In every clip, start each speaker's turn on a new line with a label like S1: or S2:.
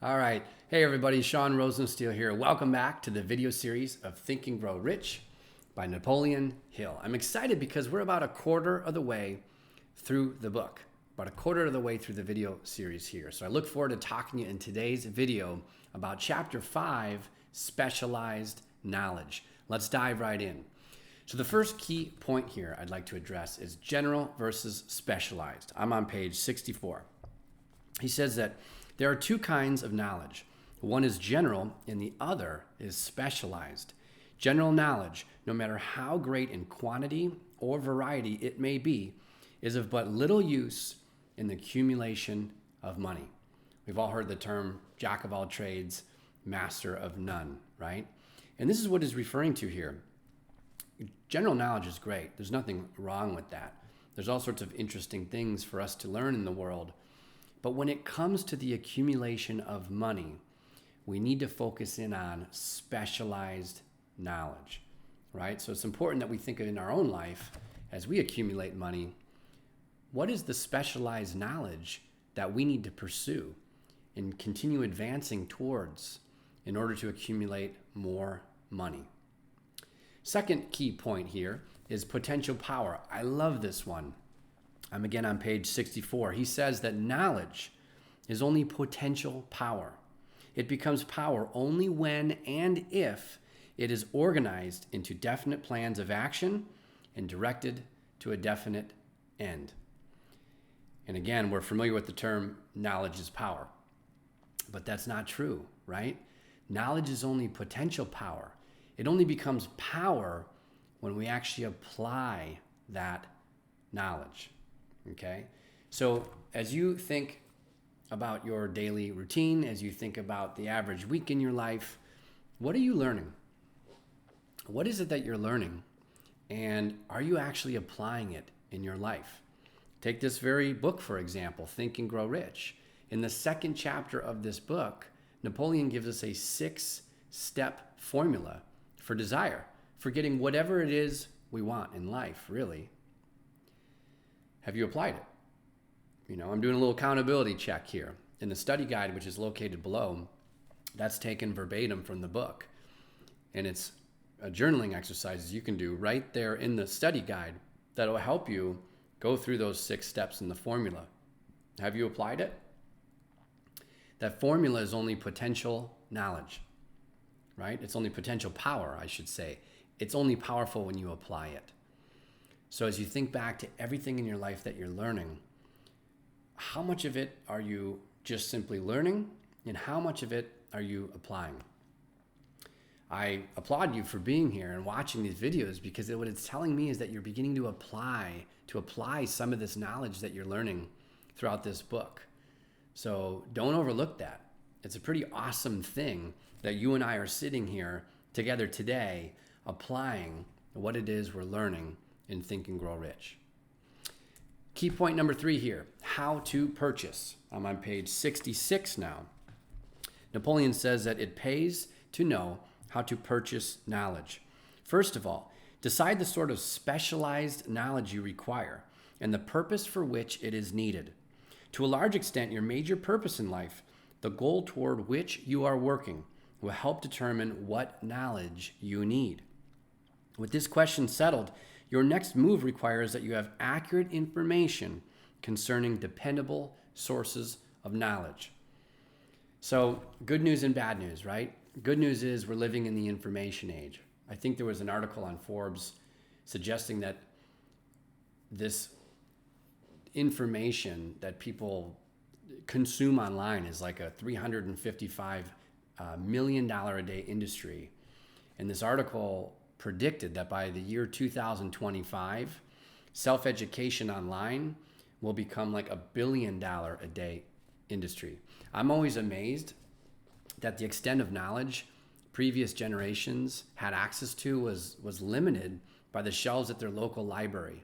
S1: All right. Hey, everybody. Sean Rosensteel here. Welcome back to the video series of Think and Grow Rich by Napoleon Hill. I'm excited because we're about a quarter of the way through the book, about a quarter of the way through the video series here. So I look forward to talking to you in today's video about Chapter 5, Specialized Knowledge. Let's dive right in. So the first key point here I'd like to address is general versus specialized. I'm on page 64. He says that there are two kinds of knowledge. One is general and the other is specialized. General knowledge, no matter how great in quantity or variety it may be, is of but little use in the accumulation of money. We've all heard the term jack of all trades, master of none, right? And this is what he's referring to here. General knowledge is great. There's nothing wrong with that. There's all sorts of interesting things for us to learn in the world. But when it comes to the accumulation of money, we need to focus in on specialized knowledge, right? So it's important that we think of in our own life as we accumulate money, what is the specialized knowledge that we need to pursue and continue advancing towards in order to accumulate more money? Second key point here is potential power. I love this one. I'm again on page 64. He says that knowledge is only potential power. It becomes power only when and if it is organized into definite plans of action and directed to a definite end. And again, we're familiar with the term knowledge is power, but that's not true, right? Knowledge is only potential power. It only becomes power when we actually apply that knowledge. Okay, so as you think about your daily routine, as you think about the average week in your life, what are you learning? What is it that you're learning? And are you actually applying it in your life? Take this very book, for example, Think and Grow Rich. In the second chapter of this book, Napoleon gives us a 6-step formula for desire, for getting whatever it is we want in life, really. Have you applied it? You know, I'm doing a little accountability check here. In the study guide, which is located below, that's taken verbatim from the book. And it's a journaling exercises you can do right there in the study guide that will help you go through those 6 steps in the formula. Have you applied it? That formula is only potential knowledge, right? It's only potential power, I should say. It's only powerful when you apply it. So as you think back to everything in your life that you're learning, how much of it are you just simply learning and how much of it are you applying? I applaud you for being here and watching these videos because what it's telling me is that you're beginning to apply some of this knowledge that you're learning throughout this book. So don't overlook that. It's a pretty awesome thing that you and I are sitting here together today applying what it is we're learning in Think and Grow Rich. Key point number 3 here, how to purchase. I'm on page 66 now. Napoleon says that it pays to know how to purchase knowledge. First of all, decide the sort of specialized knowledge you require and the purpose for which it is needed. To a large extent, your major purpose in life, the goal toward which you are working, will help determine what knowledge you need. With this question settled, your next move requires that you have accurate information concerning dependable sources of knowledge. So good news and bad news, right? Good news is we're living in the information age. I think there was an article on Forbes suggesting that this information that people consume online is like a $355 million a day industry. And this article predicted that by the year 2025, self-education online will become like $1 billion a day industry. I'm always amazed that the extent of knowledge previous generations had access to was limited by the shelves at their local library.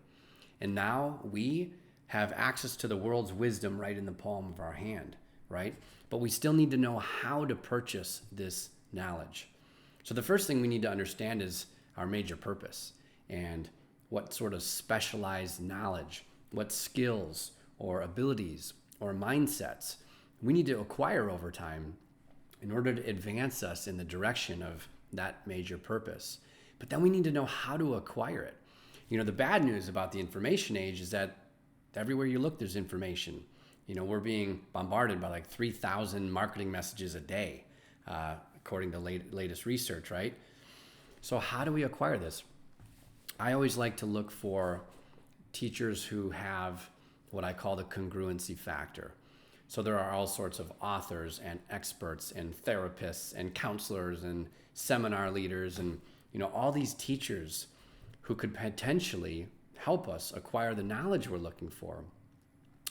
S1: And now we have access to the world's wisdom right in the palm of our hand, right? But we still need to know how to purchase this knowledge. So the first thing we need to understand is our major purpose and what sort of specialized knowledge, what skills or abilities or mindsets we need to acquire over time in order to advance us in the direction of that major purpose. But then we need to know how to acquire it. The bad news about the information age is that everywhere you look, there's information. We're being bombarded by like 3,000 marketing messages a day, according to latest research, right? So how do we acquire this? I always like to look for teachers who have what I call the congruency factor. So there are all sorts of authors and experts and therapists and counselors and seminar leaders and all these teachers who could potentially help us acquire the knowledge we're looking for.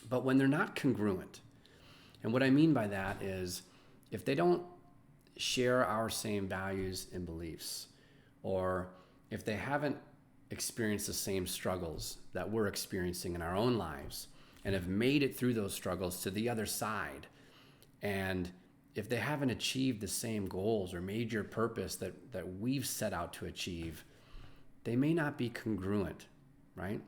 S1: But when they're not congruent, and what I mean by that is if they don't share our same values and beliefs, or if they haven't experienced the same struggles that we're experiencing in our own lives and have made it through those struggles to the other side, and if they haven't achieved the same goals or major purpose that we've set out to achieve, they may not be congruent, right?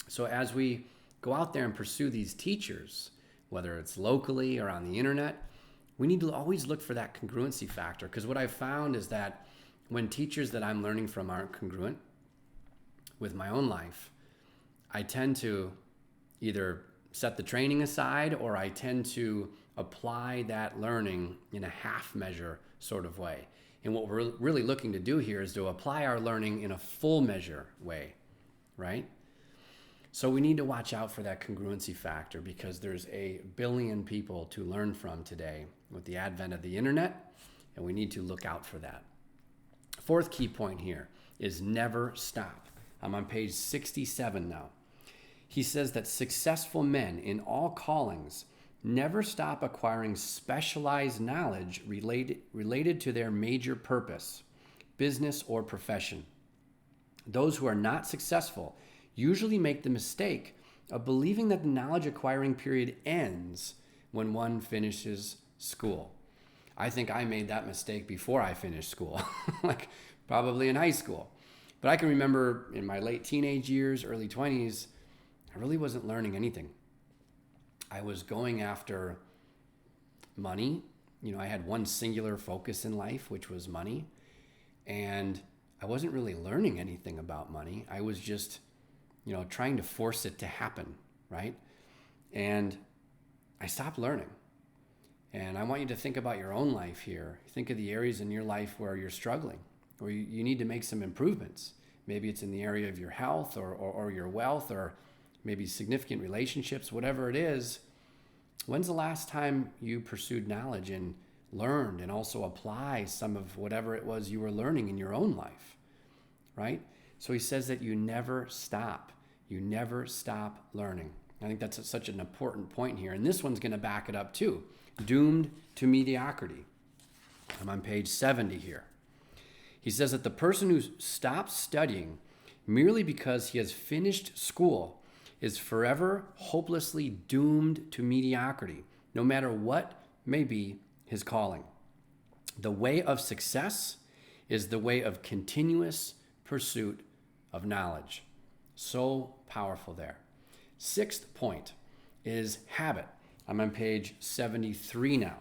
S1: So as we go out there and pursue these teachers, whether it's locally or on the internet, we need to always look for that congruency factor. Because what I've found is that when teachers that I'm learning from aren't congruent with my own life, I tend to either set the training aside or I tend to apply that learning in a half measure sort of way. And what we're really looking to do here is to apply our learning in a full measure way, right? So we need to watch out for that congruency factor because there's a billion people to learn from today with the advent of the internet, and we need to look out for that. Fourth key point here is never stop. I'm on page 67 now. He says that successful men in all callings never stop acquiring specialized knowledge related to their major purpose, business, or profession. Those who are not successful usually make the mistake of believing that the knowledge acquiring period ends when one finishes school. I think I made that mistake before I finished school, like probably in high school. But I can remember in my late teenage years, early 20s, I really wasn't learning anything. I was going after money. I had one singular focus in life, which was money. And I wasn't really learning anything about money. I was just trying to force it to happen, right? And I stopped learning. And I want you to think about your own life here. Think of the areas in your life where you're struggling, or you need to make some improvements. Maybe it's in the area of your health or your wealth, or maybe significant relationships, whatever it is. When's the last time you pursued knowledge and learned and also apply some of whatever it was you were learning in your own life, right? So he says that you never stop. You never stop learning. I think that's such an important point here. And this one's going to back it up too. Doomed to mediocrity. I'm on page 70 here. He says that the person who stops studying merely because he has finished school is forever hopelessly doomed to mediocrity, no matter what may be his calling. The way of success is the way of continuous pursuit of knowledge. So powerful there. Sixth point is habit. I'm on page 73 now.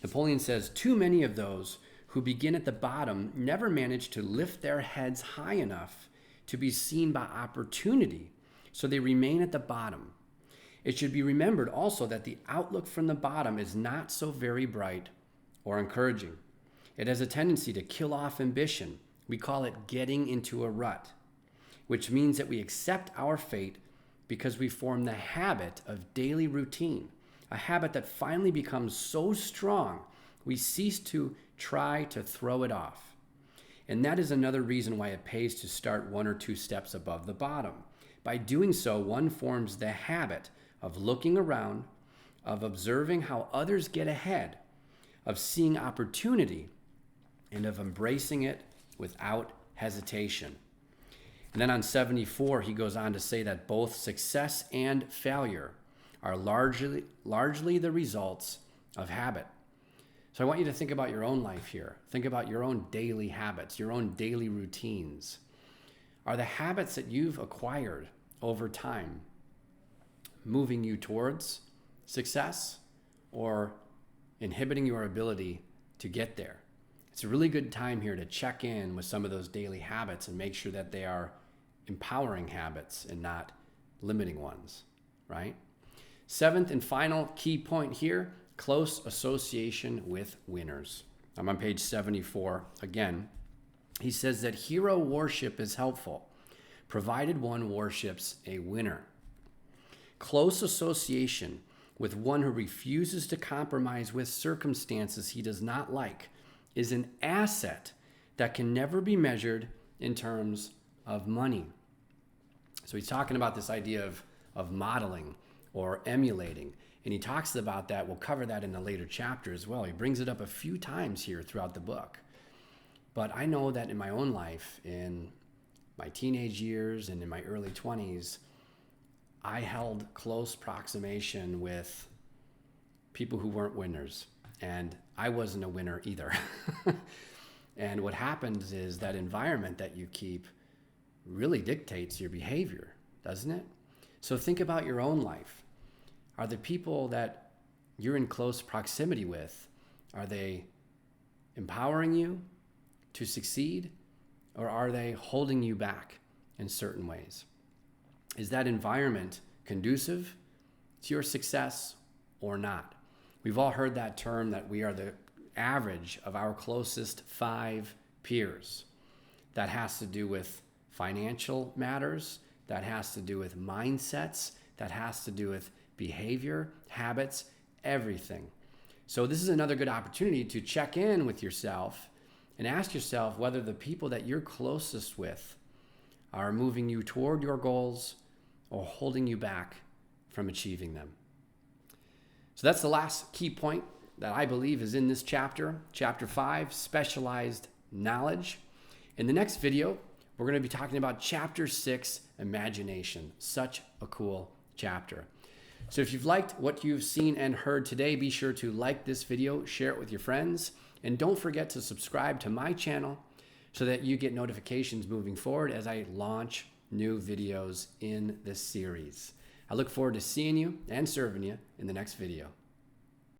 S1: Napoleon says, too many of those who begin at the bottom never manage to lift their heads high enough to be seen by opportunity, so they remain at the bottom. It should be remembered also that the outlook from the bottom is not so very bright or encouraging. It has a tendency to kill off ambition. We call it getting into a rut, which means that we accept our fate because we form the habit of daily routine, a habit that finally becomes so strong we cease to try to throw it off. And that is another reason why it pays to start one or two steps above the bottom. By doing so, one forms the habit of looking around, of observing how others get ahead, of seeing opportunity, and of embracing it without hesitation. And then on 74, he goes on to say that both success and failure are largely the results of habit. So I want you to think about your own life here. Think about your own daily habits, your own daily routines. Are the habits that you've acquired over time moving you towards success or inhibiting your ability to get there? It's a really good time here to check in with some of those daily habits and make sure that they are empowering habits and not limiting ones, right? Seventh and final key point here, close association with winners. I'm on page 74 again. He says that hero worship is helpful, provided one worships a winner. Close association with one who refuses to compromise with circumstances he does not like is an asset that can never be measured in terms of money. So he's talking about this idea of modeling or emulating. And he talks about that. We'll cover that in a later chapter as well. He brings it up a few times here throughout the book. But I know that in my own life, in my teenage years and in my early 20s, I held close proximation with people who weren't winners. And I wasn't a winner either. And what happens is that environment that you keep really dictates your behavior, doesn't it? So think about your own life. Are the people that you're in close proximity with, are they empowering you to succeed, or are they holding you back in certain ways? Is that environment conducive to your success or not? We've all heard that term that we are the average of our closest 5 peers. That has to do with financial matters, that has to do with mindsets, that has to do with behavior, habits, everything. So this is another good opportunity to check in with yourself and ask yourself whether the people that you're closest with are moving you toward your goals or holding you back from achieving them. So that's the last key point that I believe is in this chapter, chapter 5, specialized knowledge. In the next video, we're going to be talking about chapter 6, imagination. Such a cool chapter. So if you've liked what you've seen and heard today, be sure to like this video, share it with your friends, and don't forget to subscribe to my channel so that you get notifications moving forward as I launch new videos in this series. I look forward to seeing you and serving you in the next video.